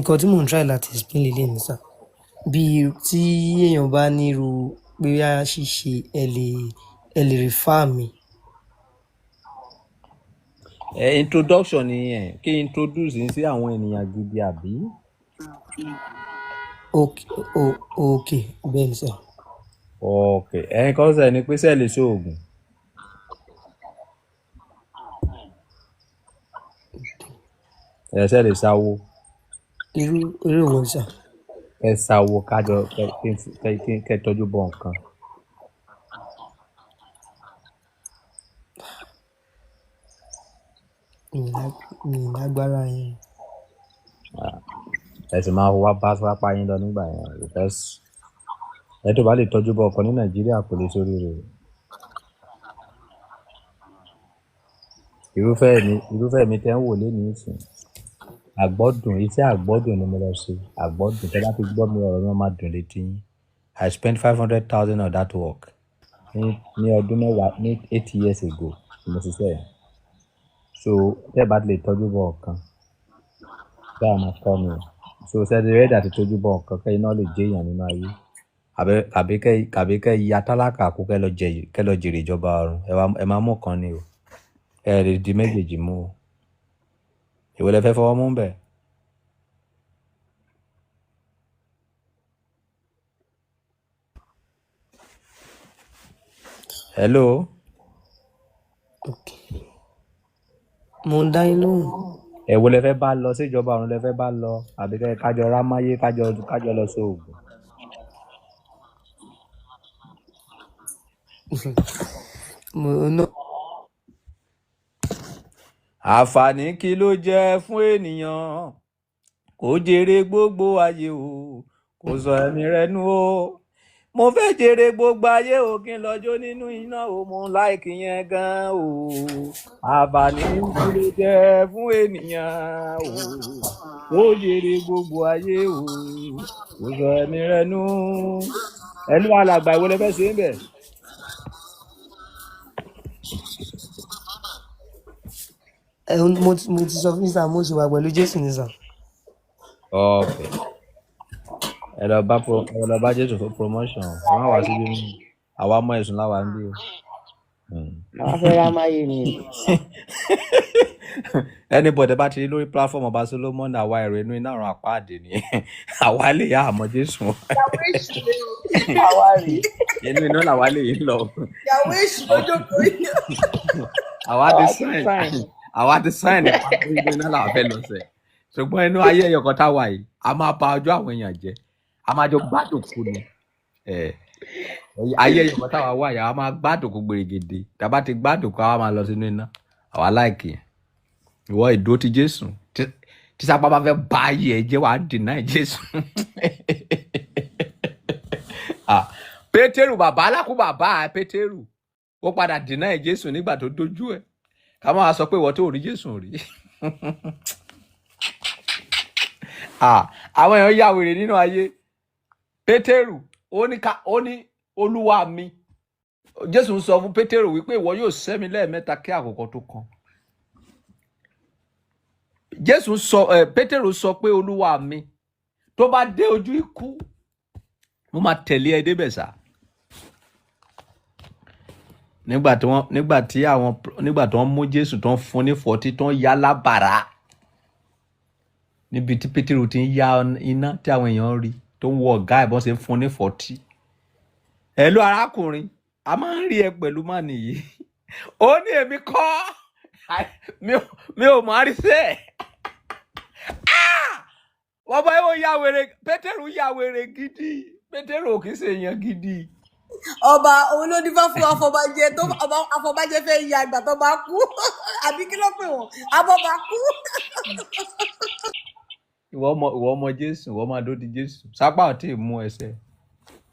nǹkan tí mò ń try láti explain lélẹ̀ ní sà bí tí èèyàn bá nírú bóyá ṣíṣe ẹ lè refer mi. Introduction nìyẹn kí introduce yín sí àwọn ènìyàn gidi àbí. ok bẹ́ẹ̀ ni sà. ok ẹ̀yin kan sẹ̀ ni pé sẹ́ẹ̀ lè ṣe oògùn. sẹ́ẹ̀ lè ṣàwo. irú wọn sà. ẹ ṣàwo kájọ kẹ tọ́jú bọ̀ nǹkan. mi lágbára yẹn. ẹ sì máa wá bá pápá yín lọ nígbà yẹn because ẹ tó bá lè tọ́jú bọ̀ ọkàn ní Nàìjíríà kò lè sórí rẹ̀. irúfẹ́ mi tẹ́ ń wò lẹ́nu ìsìn àgbọ́dùn iṣẹ́ àgbọ́dùn ni mo lọ ṣe àgbọ́dùn tẹ́ bá ti gbọ́ mi ọ̀rọ̀ náà máa dùn létí yín. I spent 500,000 on that work ní ọdún mẹ́wàá ní 8 years ago mo ṣiṣẹ́ yẹn. So tẹ́ bá ti lè tọ́jú bọ̀ ọ̀kan tẹ́ àwọn máa kọ́ mi so ṣẹ́ni rẹ́dí àti tọ́jú bọ̀ ọ̀kan kẹ́ iná lè jẹ́ èèyàn nínú ayé àbí kẹ́ ya tálákà kú kẹ́ lọ jèrè ìjọba ọ̀run ẹ máa mú kan ni o ẹ lè di méjèèjì mú o ìwé lẹ fẹ́ fọwọ́ mú bẹ́ẹ̀. hello. mo ń dá yín lóhùn. èwo lẹ fẹ́ bá lọ sí ìjọba ọ̀run lẹ fẹ́ bá lọ àbí kájọ rámáyé kájọ lọ sóògùn. àǹfààní kí ló jẹ́ fún ènìyàn kó jèrè gbogbo ayé o kó sọ ẹ̀mí rẹ̀ nù o mo fẹ́ jèrè gbogbo ayé o kí n lọ́jọ́ nínú iná o mo láìkì yẹn gan o àǹfààní kí ló jẹ́ fún ènìyàn o kó jèrè gbogbo ayé o kó sọ ẹ̀mí rẹ̀ nù ẹnu alàgbà ìwọlé fẹ́ ṣe é bẹ̀. mo ti sọ fún sà mo ṣe wà pẹ̀lú Jésù ní sà. ok ẹ lọ bá Jésù fún promotion wọn wá síbí mi àwa mọ ẹ̀sùn láwa ń bí o. àwọn afẹ́rẹ́ amáyé ni. anybody bá ti rí lórí platform ọba Solomon àwa ẹ̀rọ inú iná àrùn àpáàdé ni àwa lè yá àmọ́ Jésù. ìyàwó èṣù lè o àwa rè. inú iná làwa lè yí lọ. ìyàwó èṣù lójó kò yí. àwa ti sáìn nípa pé inú iná làwa fẹ́ lọ sẹ̀ ṣùgbọ́n inú ayé ẹ̀yọ̀kan táwa yìí a máa bà ọjọ́ àwọn èèyàn jẹ́ a máa jọ gbádùn kú ni ayé ẹ̀yọ̀kan táwa wà yà a máa gbádùn kú gbèrègèdè tàbá ti gbádùn kú àwa máa lọ sínú iná àwa láìkì yẹn ìwọ ìdúró ti Jésù tí sápá bá fẹ́ bá ayé ẹ jẹ́ wàá dìnnà Jésù. Pétérù bàbá alákú bàbá Pétérù ó padà dìnnà Jésù nígbà tó dojú ẹ ká máa sọ pé ìwọ tó rí Jésù rí. àwọn èèyàn yà wèrè nínú ayé. Pétérù ó ní Olúwa mi Jésù ń sọ fún Pétérù wípé ìwọ yóò sẹ́ mi lẹ́ẹ̀mẹ́ta kí àkókò tó kàn. Pétérù sọ pé Olúwa mi tó bá dé ojú ikú mo máa tẹ̀lé ẹ débẹ̀ sá. nígbà tí wọ́n mú Jésù tó ń fún ní 40 tó ń yá lábàrá níbi tí Pétérù ti ń yá iná tí àwọn èèyàn rí tó ń wọ ọ̀gá ìbọn ṣe ń fún ní 40. ẹ ló arákùnrin a máa ń rí ẹ pẹ̀lú má nìyí ó ní èmi kọ́ mi ò máa rí sẹ́ẹ̀. wọ́n bá yóò yá wèrè Pétérù yá wèrè gidi Pétérù ò kì í ṣe èèyàn gidi. ọba òun ló ní fún afọbajẹ tó afọbajẹ fẹ́ ya àgbà tó bá kú àbí kí ló pè wọ́n abọba kú. ìwọ ọmọ Jésù ìwọ máa dó di Jésù sápá ò tí ì mú ẹsẹ̀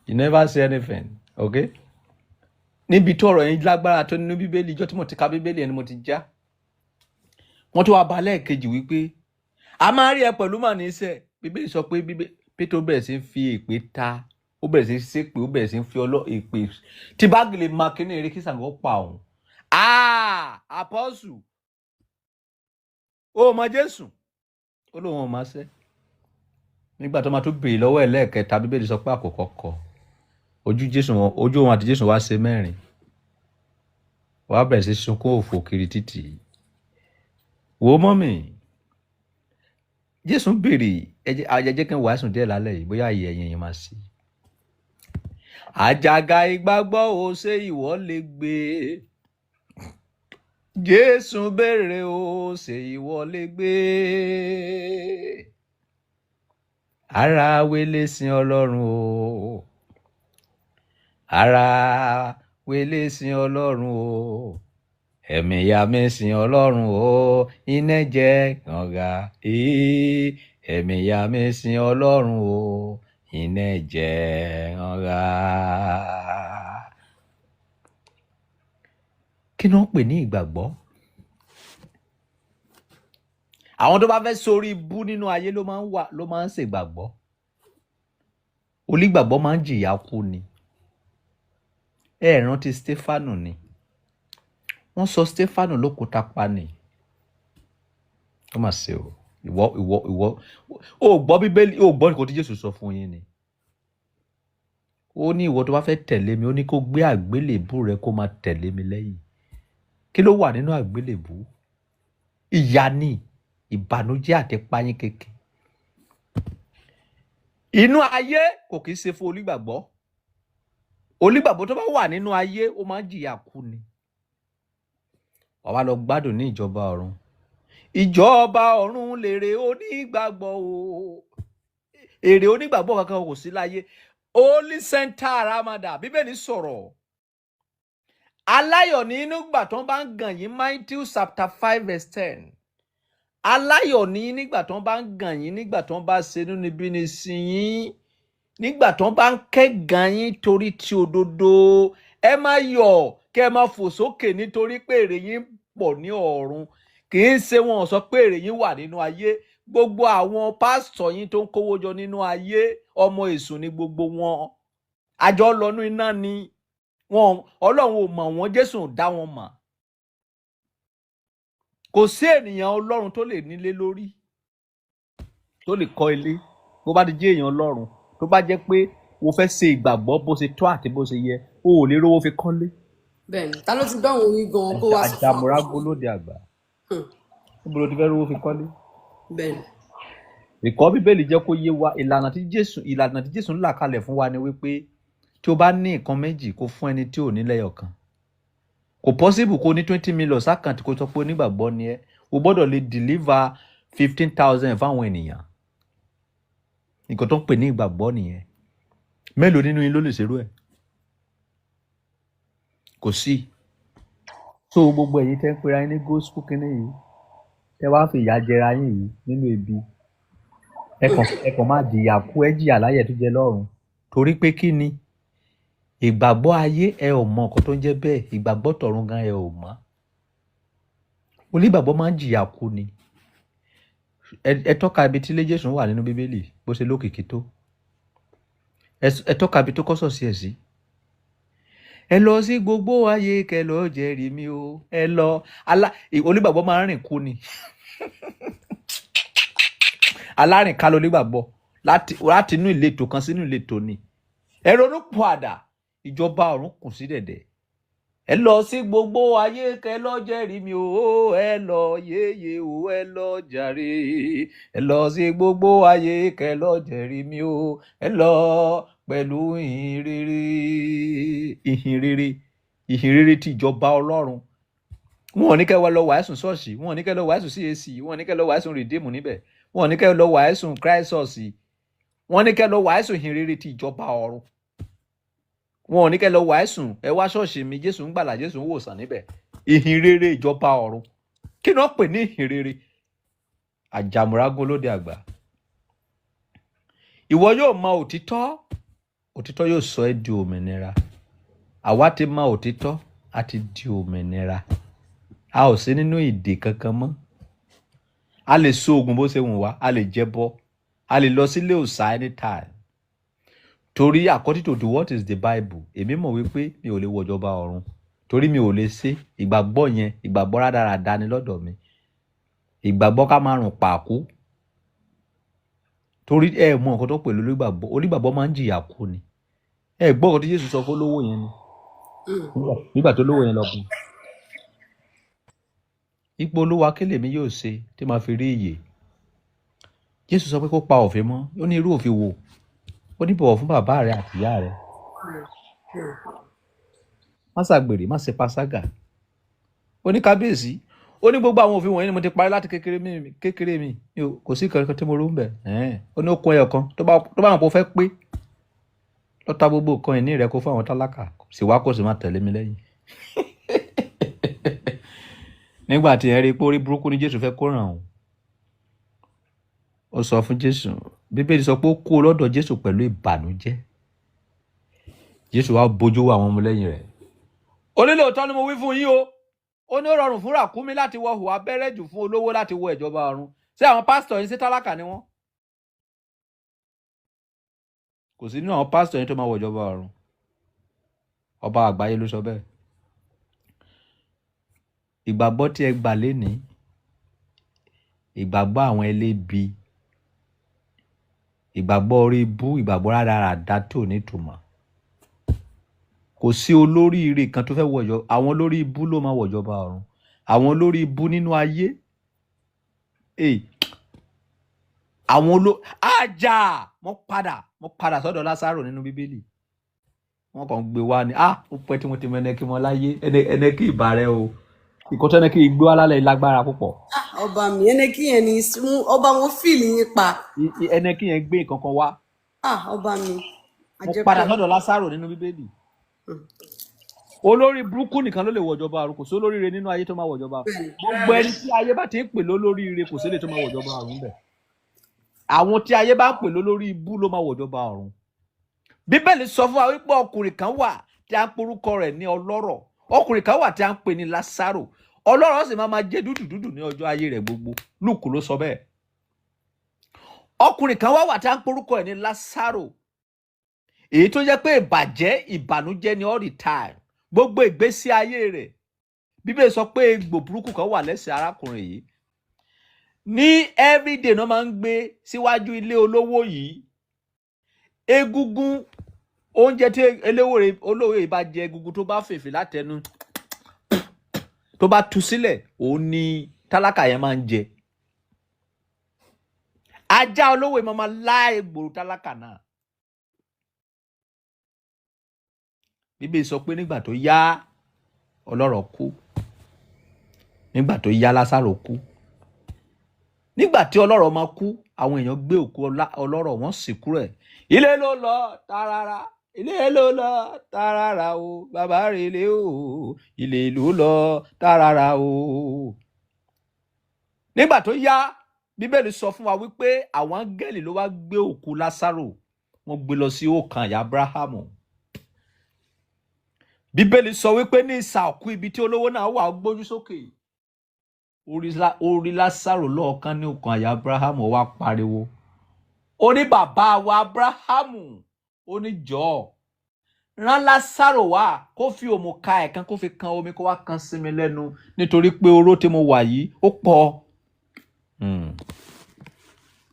you never say anything okay. níbi tó ọ̀rọ̀ yẹn lágbára tó nínú Bíbélì ìjọ tí mo ti ka Bíbélì ẹni mo ti já wọ́n tó wá balẹ̀ kejì wípé a máa rí ẹ pẹ̀lú màá ní iṣẹ́ Bíbélì sọ pé Pétérù bẹ̀rẹ̀ sí fi èpè ta ó bẹ̀rẹ̀ sí ṣépè ó bẹ̀rẹ̀ sí fi èpè tí báàgì lè máa kíní eré kí Ṣàngó pa òun. Àpọ́sù ó mọ Jésù ó lóun ò máa ṣe nígbà tó máa tún béèrè lọ́wọ́ ẹ̀ lẹ́ẹ̀kẹta bíbélì sọ pé àkókò kọ ojú òun àti Jésù wá ṣe mẹ́rin wàá bẹ̀rẹ̀ sí sunkún òfò kiri títì. Wò mọ́mì, Jésù béèrè ẹjẹ́ kí n wàásùn díẹ̀ lálẹ́ yìí bóyá àyè ẹ̀yìn yìí máa sí. Àjàgà ìgbàgbọ́ ò ṣe ìwọ lè gbé. Jésù béèrè ò ṣe ìwọ lè gbé. Ara wele sin Ọlọ́run o. Ara wele sin Ọlọ́run o. Ẹ̀mí ya mi sin Ọlọ́run o. Iná jẹ́ kànga. Ẹ̀mí ya mi sin Ọlọ́run o. Iná jẹ́ kànga. Kí ni wọ́n pè ní ìgbàgbọ́? Àwọn tó bá fẹ́ sórí ibú nínú ayé ló máa ń ṣègbàgbọ́. Onígbàgbọ́ máa ń jìyà kú ni. Ẹ rántí Stefanu ni. Wọ́n sọ Stefanu lókúta pa ni. Ó mà ṣe o. Ìwọ ó gbọ́ Bíbélì, ó gbọ́ nǹkan tí Jésù sọ fún yín ni. Ó ní ìwọ tó bá fẹ́ tẹ̀lé mi, ó ní kó gbé àgbélébù rẹ kó máa tẹ̀lé mi lẹ́yìn. Kí ló wà nínú àgbélébù? Ìyà ni, ìbànújẹ́ àti páyín kékeré. Inú ayé kò kìí ṣe fún onígbàgbọ́. Onígbàgbọ́ tó bá wà nínú ayé ó máa ń jìyà kú ni. Wà wá lọ gbádùn ní ìjọba ọ̀run. Ìjọba ọ̀run lèrè onígbàgbọ́ o. Èrè onígbàgbọ́ kankan kò sí láyé. Holy Center Aramada, Bíbélì sọ̀rọ̀. Aláyọ̀ ní nígbà tó bá ń gàn yín, Matthew chapter 5 verse 10. Aláyọ̀ ní nígbà tó bá ń gàn yín, nígbà tó bá ṣe inúnibíni sí yín, nígbà tó bá ń kẹ́gàn yín torí ti òdodo. Ẹ máa yọ̀ kẹ́ ẹ máa fò sókè nítorí pé èrè yín pọ̀ ní ọ̀run. Kì í ṣe wọn sọ pé èrè yín wà nínú ayé. Gbogbo àwọn pásítọ̀ yín tó ń kówó jọ nínú ayé, ọmọ èṣù ni gbogbo wọn. Àjọ lọ́nú iná ni. Ọlọ́run ò mọ̀ wọ́n, Jésù ò dá wọn mọ̀. Kò sí ènìyàn Ọlọ́run tó lè nílé lórí, tó lè kọ́ ilé. Bó bá ti jẹ́ èèyàn Ọlọ́run, tó bá jẹ́ pé o fẹ́ ṣe ìgbàgbọ́ bó ṣe tó àti bó ṣe yẹ, o ò lè rówó fi kọ́lé. Bẹ́ẹ̀ni, ta ló ti dánwò orí gan kó wá sọ fún wa. Àjàmúra gbólóde àgbà. Níbo ló ti fẹ́ rówó fi kọ́lé? Bẹ́ẹ̀ni. Ìkọ́ Bíbélì jẹ́ kó yé wa ìlànà tí Jésù ń là kalẹ̀ fún wa ni wípé tí o bá ní nǹkan méjì kó fún ẹni tí ò ní lẹ́yọ̀kan. Kò possible kó ní 20 million sákàntì kó sọ pé onígbàgbọ́ ni ẹ́. O gbọ́dọ̀ lè deliver 15,000 fáwọn ènìyàn. Nǹkan tó ń pè ní ìgbàgbọ́ nìyẹn. Mélòó nínú yín ló lè ṣerú ẹ̀? Kò sí. So gbogbo ẹ̀yin tẹ́ ń pera yín ní gospel kínní yìí, tẹ́ wá fi ìyà jẹra yín yìí nínú ebi. Ẹ kàn máa jìyà kú, ẹ jìyà láyé tó jẹ lọ́run. Torí pé kí ni? Ìgbàgbọ́ ayé ẹ ò mọ nǹkan tó ń jẹ́ bẹ́ẹ̀, ìgbàgbọ́ tọ̀run gan ẹ ò mọ̀. Onígbàgbọ́ máa ń jìyà kú ni. Ẹ tọ́ka ibi tí ilé Jésù wà nínú Bíbélì bó ṣe lókìkí tó. Ẹ tọ́ka ibi tó kọ́ sọ̀sí ẹ̀ sí. Ẹ lọ sí gbogbo ayé kẹ́ lọ jẹ́rìí mi o. Ẹ lọ. Onígbàgbọ́ máa ń rìn kú ni. Alárìnká lónígbàgbọ́ láti inú ìletò kan sínú ìletò ni. Ẹ ronú pàdà, ìjọba ọ̀run kù sí dẹ̀dẹ̀. Ẹ lọ sí gbogbo ayé kẹ́ lọ jẹ́rìí mi o. Ẹ lọ yéye o, ẹ lọ jàre. Ẹ lọ sí gbogbo ayé kẹ́ lọ jẹ́rìí mi o. Ẹ lọ pẹ̀lú ìhìn rere ti ìjọba Ọlọ́run. Wọn ò ní kẹ́ lọ wàásùn ṣọ́ọ̀ṣì, wọn ò ní kẹ́ lọ wàásùn CAC, wọn ò ní kẹ́ lọ wàásùn Redeem níbẹ̀, wọn ò ní kẹ́ lọ wàásùn Christ ṣọ́ọ̀ṣì, wọn ò ní kẹ́ lọ wàásùn ìhìn rere ti ìjọba ọ̀run. Wọn ò ní kẹ́ lọ wàásùn ẹ wá ṣọ́ọ̀ṣì mi, Jésù ń gbàlà, Jésù ń wòsàn níbẹ̀. Ìhìn rere ìjọba ọ̀run. Kí ni wọ́n pè ní ìhìn rere? Àjàmúra gbólóde àgbà. Ìwọ yóò mọ òtítọ́, òtítọ́ yóò sọ ẹ́ di òmìnira. Àwa ti mọ òtítọ́, a ti di òmìnira. A ò sí nínú ìdè kankan mọ́. A lè so oògùn bó ṣe wù wá, a lè jẹbọ, a lè lọ sílé òòṣà anytime. Torí according to what is the Bible, èmi mọ̀ wípé mi ò lè wọ ìjọba ọ̀run. Torí mi ò lè ṣe ìgbàgbọ́ yẹn, ìgbàgbọ́ rádaràda ni lọ́dọ̀ mi. Ìgbàgbọ́ ká máa rùn pàkú. torí ẹ mọ nǹkan tó pẹ̀lú onígbàgbọ́ máa ń jìyà kú ni. Ẹ gbọ́ nǹkan tí Jésù sọ fún olówó yẹn ni nígbà tó lówó yẹn lọ bùn. Ipò Olúwa kí lèmi yóò ṣe tí màá fi rí ìyè? Jésù sọ pé kó pa òfin mọ́. Ó ní irú òfin wo? Ó ní bọ̀wọ̀ fún bàbá rẹ àti ìyá rẹ. Má ṣàgbèrè, má ṣe panṣágà. Ó ní kábíyèsí. Ó ní gbogbo àwọn òfin wọ̀nyí ni mo ti parí láti kékeré mi. Kò sí kankan tí mo rú ń bẹ̀. Ó ní okun ẹyọ kan tó bá wọn kó fẹ́ pé lọ ta gbogbo nǹkan ìní rẹ kó fún àwọn tálákà, sì wá kó sì máa tẹ̀lé mi lẹ́yìn. Nígbà tí ẹ rí i pé orí burúkú ni Jésù fẹ́ kó ràn ọ́n, ó sọ fún Jésù, Bíbélì sọ pé ó kú lọ́dọ̀ Jésù pẹ̀lú ìbànújẹ́. Jésù wá bójú wo àwọn ọmọlẹ́yìn rẹ̀. Ó ní lóòótọ́ ni mo wí fún yín o. Ó ní ó rọrùn fún ràkúnmí láti wọ hùwà abẹ́rẹ́ jù fún olówó láti wọ ìjọba ọ̀run. Ṣé àwọn pásítọ̀ yín sí tálákà ni wọ́n? Kò sí nínú àwọn pásítọ̀ yín tó máa wọ ìjọba ọ̀run. Ọba àgbáyé ló sọ bẹ́ẹ̀. Ìgbàgbọ́ tí ẹ gbà lénìí, ìgbàgbọ́ àwọn ẹlẹ́bi, ìgbàgbọ́ orí ibú, ìgbàgbọ́ rádaràda tó nítumọ̀. Kò sí olóríire kan tó fẹ́ wọ̀jọ́. Àwọn olórí ibú ló máa wọ̀jọba ọ̀run. Àwọn olórí ibú nínú ayé. Àjà mo padà sọ́dọ̀ Lásárò nínú Bíbélì. Wọ́n kàn gbé wá ní ó pẹ́ tí mo ti mọ ẹnẹkí mọ láyé. Ẹnẹkí ìbà rẹ o. Ìkọ́tọ́ ẹnẹkí gbé wá lálẹ́ lágbára púpọ̀. Ọba mi, ẹnẹkí yẹn ni ọba wọn fìlì yín pa. Ẹnẹkí yẹn gbé nǹkan kan wá. Ọba mi. Mo padà sọ́dọ̀ Lásárò nínú Bíbélì. Olórí burúkú nìkan ló lè wọ̀jọba ọ̀run, kò sí olóríire nínú ayé tó máa wọ̀jọba ọ̀run. Gbogbo ẹni tí ayé bá ti ń pè lólóríire kò sí lè tó máa wọ̀jọba ọ̀run bẹ̀. Àwọn tí ayé bá ń pè lólórí ibú ló máa wọ̀jọba ọ̀run. Bíbélì sọ fún wa wípé ọkùnrin kan wà tí a ń porúkọ rẹ̀ ní ọlọ́rọ̀. Ọkùnrin kan wà tí a ń pè ní Lásárò. Ọlọ́rọ̀ sì máa jẹ dúdú ní ọjọ́ ayé rẹ̀ gbogbo. Lúùkù ló sọ bẹ́ẹ̀. Ọkùnrin kan wà tí a ń porúkọ rẹ̀ ní Lásárò. Èyí tó jẹ́ pé ìbànújẹ́ ni all the time. Gbogbo ìgbésí ayé rẹ̀. Bíbélì sọ pé egbò burúkú kan wà lẹ́sẹ̀ arákùnrin yìí. Ní everyday náà máa ń gbé síwájú ilé olówó yìí. Egungun oúnjẹ tí olówó yìí bá jẹ, egungun tó bá fèfè látẹnu tó bá tú sílẹ̀, òun ni tálákà yẹn máa ń jẹ. Ajá olówó yìí máa lá egbò tálákà náà. Bíbélì sọ pé nígbà tó yá ọlọ́rọ̀ kú. Nígbà tó yá Lásárò kú. Nígbà tí ọlọ́rọ̀ máa kú, àwọn èèyàn gbé òkú ọlọ́rọ̀ wọ́n sìnkú rẹ̀. Ilé ló lọ tààràrà, ilé ló lọ tààràrà o, bàbá rẹ̀ ilé o, ilé ló lọ tààràrà o. Nígbà tó yá, Bíbélì sọ fún wa wípé àwọn áńgẹ́lì ló wá gbé òkú Lásárò, wọ́n gbé lọ sí ọkàn àyà Ábúráhámù. Bíbélì sọ wípé ní ìsà òkú ibi tí olówó náà wà, gbójú sókè. Orí Lásárò lọ́ọ̀kan ní ọkàn àyà Ábúráhámù, wá pariwo. Ó ní bàbá wa Ábúráhámù, ó ní jọ̀ọ́ rán Lásárò wá kó fi òmùka ẹ̀kan kó fi kan omi kó wá kan sí mi lẹ́nu nítorí pé oró tí mo wà yìí ó pọ̀.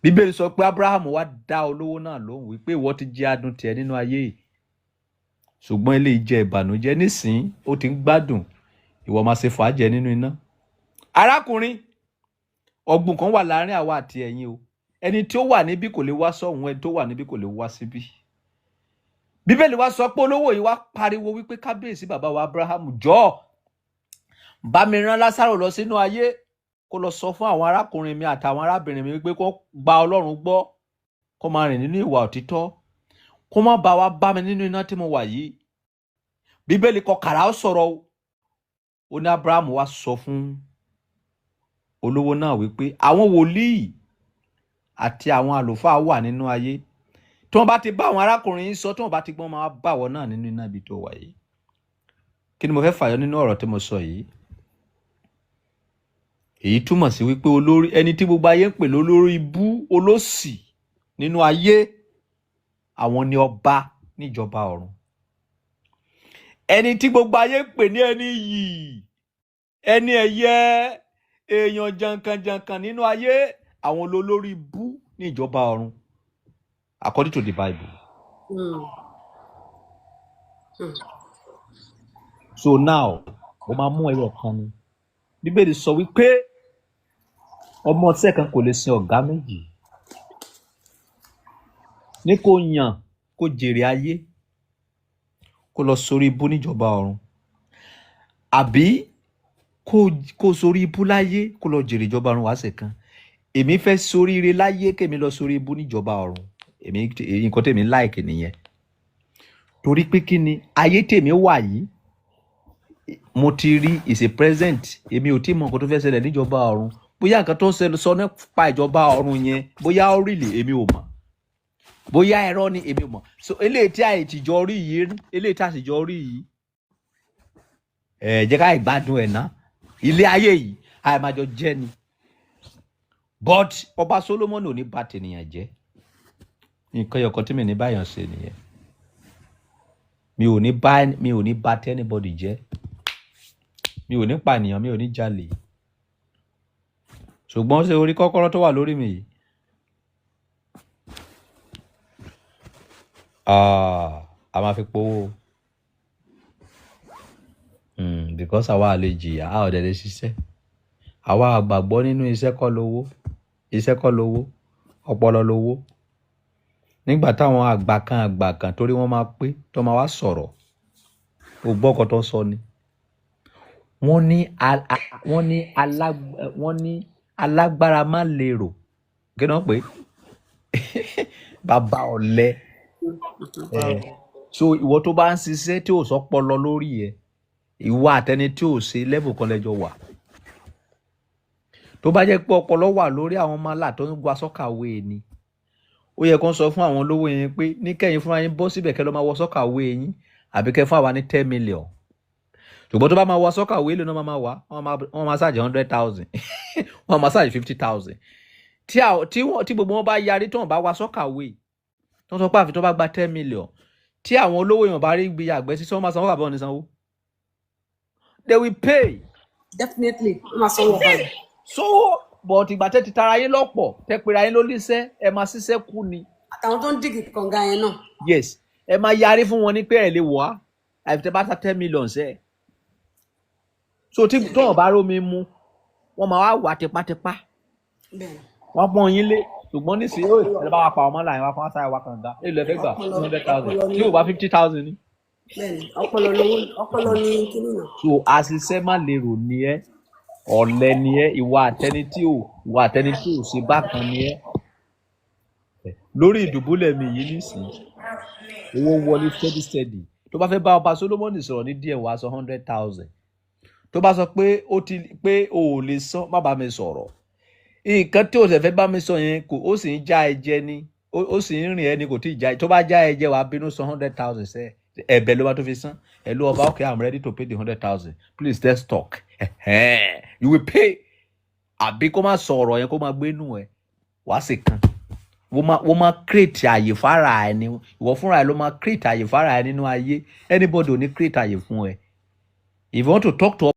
Bíbélì sọ pé Ábúráhámù wá dá olówó náà lóhùn wípé ìwọ ti jẹ adùn tiẹ̀ nínú ayé yìí, ṣùgbọ́n ilé ìjẹ ìbànújẹ́ nísìn ó ti ń gbádùn, ìwọ máa ṣe fàájẹ nínú iná. Arákùnrin, ọ̀gbùn kan wà láàrin àwa àti ẹ̀yin o. Ẹni tí ó wà níbí kò lè wá sọ́hùn, ẹni tó wà níbí kò lè wá síbí. Bíbélì wá sọ pé olówó yìí wá pariwo wípé kábíyèsí bàbá wa Ábúráhámù, jọ̀ọ́ bá mi rán Lásárò lọ sínú ayé kó lọ sọ fún àwọn arákùnrin mi àtàwọn arábìnrin mi wípé kó gba Ọlọ́run gbọ́, kó máa rìn nínú ìwà òtítọ́, kó má bá wa bá mi nínú iná tí mo wà yìí. Bíbélì kọ kàrà ó sọ̀rọ̀ o. Ó ní Ábúráhámù wá sọ fún olówó náà wípé àwọn wòlíì àti àwọn àlùfáà wà nínú ayé. Tí wọ́n bá ti bá àwọn arákùnrin yìí sọ, tí wọ́n bá ti gbọ́n máa bá wọ́n náà nínú iná ibi tó wà yìí. Kí ni mo fẹ́ fàyọ nínú ọ̀rọ̀ tí mo sọ yìí? Èyí túmọ̀ sí wípé olórí, ẹni tí gbogbo ayé ń pè lólórí ibú, olóṣì nínú ayé, àwọn ni ọba níjọba ọ̀run. Ẹni tí gbogbo ayé ń pè ní ẹni yìí, ẹni ẹ̀yẹ, èèyàn jàǹkànjàǹkàn nínú ayé, àwọn olórí ibú ní ìjọba ọ̀run. according to the Bible. So now mo máa mú ẹyọ kan ni Bíbélì sọ wípé ọmọ ọ̀sẹ̀ kan kò lè sin ọ̀gá méjì ní kó yàn kó jèrè ayé kó lọ sórí ibú níjọba ọ̀run àbí kó sórí ibú láyé kó lọ jèrè ìjọba ọ̀run wàá ṣe kan. Èmi fẹ́ sóríire láyé kémi lọ sórí ibú níjọba ọ̀run. Èmi nǹkan tèmi like nìyẹn. Torí pé kí ni ayé tèmi wà yìí mo ti rí is a present. Èmi ò tí mọ nǹkan tó fẹ́ ṣẹlẹ̀ níjọba ọ̀run. Bóyá nǹkan tó sọ nípa ìjọba ọ̀run yẹn bóyá ó rí lè èmi ò mọ̀. Bóyá ẹ̀rọ ni èmi ò mọ̀. So eléyìí tí àìtìjọ rí yìí eléyìí tí àtìjọ rí yìí jẹ́ ká ìgbádùn ẹ̀ ná. Ilé ayé yìí àìmájọ jẹ́ ni. But ọba Solomon ò ní bà tènìyàn jẹ́. Nǹkan ẹyọkan tí mi ní báyàn ṣe nìyẹn. Mi ò ní bà tẹ́ anybody jẹ́. Mi ò ní pànìyàn, mi ò ní jalè. Ṣùgbọ́n ṣe orí kọ́kọ́rọ́ tó wà lórí mi yìí. A máa fi powó. Because àwa lè jìyà, a ò dẹ̀ lè ṣiṣẹ́. Àwa àgbàgbọ́ nínú iṣẹ́ kọ́ lówó. Iṣẹ́ kọ́ lówó. Ọpọlọ lówó. Nígbà táwọn àgbà kan torí wọ́n máa pé tó máa wá sọ̀rọ̀. O gbọ́ ọkọ̀ tó sọ ni. Wọ́n ní alágbára má lérò. Kí náà pé bàbá ọ̀lẹ. So ìwọ tó bá ń ṣiṣẹ́ tí ò sọpọlọ lórí ẹ̀, ìwọ àtẹni tí ò ṣe level kan lẹ́jọ́ wà. Tó bá jẹ́ pé ọpọlọ wà lórí àwọn málà tó ń gba sọ́kàwé ni, ó yẹ kó sọ fún àwọn olówó yẹn pé ní kẹ́yìn fúnra yín bọ́ síbẹ̀ kẹ́ lọ máa wọ sọ́kàwé yín àbí kẹ́ fún àwa ní 10 million. Ṣùgbọ́n tó bá máa wọ sọ́kàwé lónà máa wá wọ́n máa ṣáàjì 100,000 wọ́n máa ṣáàjì 50,000. Tí gbogbo wọn bá yarí tó wọn bá wá sọ́kàwé tó ń sọ pé àfi tó bá gba 10 million tí àwọn olówó yẹn bá rí gbé àgbẹ̀ sí sọ́wọ́n máa sanwó àbọ̀ ní sanwó. They will pay. Definitely wọ́n máa sanwó ọ̀hún. So but ìgbà tẹ́ ti tara yín lọ́pọ̀ tẹ́ pera yín lólíṣẹ́ ẹ máa ṣiṣẹ́ kú ni. Àtàwọn tó ń dìgì kànga yẹn náà. Yes, ẹ máa yarí fún wọn ní pé ẹ lè wá àfi tẹ́ bá ta 10 million sẹ́ẹ̀. So tí wọn bá rómi mu wọ́n máa wá wà tipátipá. Wọ́n pọ́n yín lé ṣùgbọ́n nísìnyí ẹ bá wa pa ọmọ láàrin wa fún àṣà ìwà kànga èlò ẹ̀fẹ́ gbà 200,000 tí ò bá 50,000 ni. Bẹ́ẹ̀ni ọpọlọ ní kíní náà. So àṣìṣe má lérò ni ẹ ọ̀lẹ ni ẹ ìwà àtẹni tí ò ṣe bákan ni ẹ. Lórí ìdùbúlẹ̀ mi yìí nísìnyí owó wọlé steady tó bá fẹ́ bá ọba Solomoni sọ̀rọ̀ ní díẹ̀ wàá sọ 100,000 tó bá sọ pé o ò lè san má bá mi sọ̀rọ̀ nǹkan tí o sì fẹ́ bá mi sọ yẹn kò ó sì ń já ẹ̀jẹ̀ ni ó sì ń rìn ẹni kò tí ì já tó bá já ẹ̀jẹ̀ wàá bínú san 100,000 sẹ́ẹ̀ ẹ̀bẹ̀ ló bá tó fi san ẹ̀ ló ọba okay I'm ready to pay the 100,000 please let's talk you will pay àbí kó má sọ ọ̀rọ̀ yẹn kó má gbénú ẹ̀ wàá sì kan wọ́n máa create àyè fara ẹ̀ ni ìwọ fúnra ẹ̀ ló máa create àyè fara ẹ̀ nínú ayé anybody ò ní create àyè fún ẹ if you want to talk to